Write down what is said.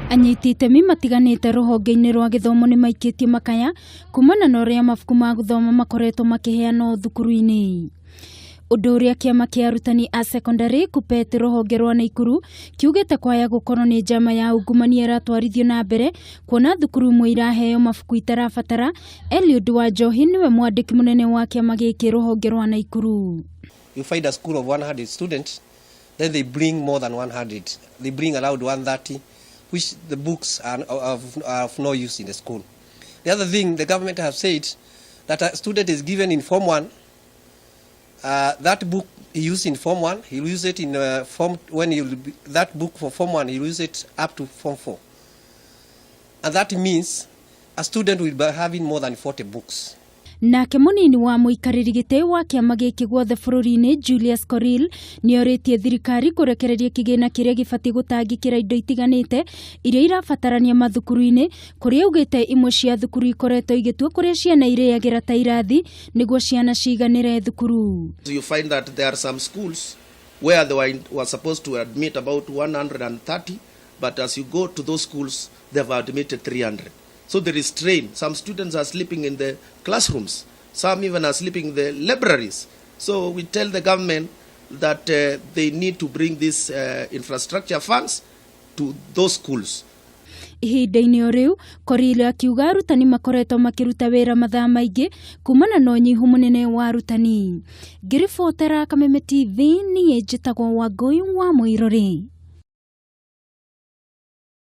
Anyiti itemi matiganite ruhonge-ini rwa githomo ni maikitie makaya kumana na uria mabuku ma guthoma makoretwo makiheanwo thukuru-ini. Undu uria kiama kia arutani a secondary KUPPET ruhonge rwa Naikuru kiugite kwaya gukorwo ni njama ya ungumania iratwarithio na mbere kuona thukuru imwe iraheo mabuku itarabatara. Eliud Wanjohi niwe mwandiki munene wa kiama giki ruhonge rwa Naikuru. You find a school of 100 students, then they bring more than 100. They bring around 130, which the books are of no use in the school. The other thing, the government have said that a student is given in Form 1, that book he used in Form 1, he'll use it in that book for Form 1, he'll use it up to Form 4. And that means a student will be having more than 40 books. Nake munini wa muikariri gite wa kiama giki guothe bururi-ini Julius Koril ni oritie thirikari kurekereria kigina kiria gibati gutangikira indo itiganite iria irabatarania mathukuru-ini kuria augite imwe cia thukuru ikoretwo igitua kuria ciana iriagira ta irathi niguo ciana ciganire thukuru. You find that there are some schools where they were supposed to admit about 130, but as you go to those schools they have admitted 300. So there is strain. Some students are sleeping in the classrooms. Some even are sleeping in the libraries. So we tell the government that they need to bring these infrastructure funds to those schools. Ihinda-ini o riu Koril akiuga arutani makoretwo makiruta wira mathaa maingi kumana na unyihu munene wa arutani. Ngiribotera Kameme TV ni njitagwo Wangui wa Muirori.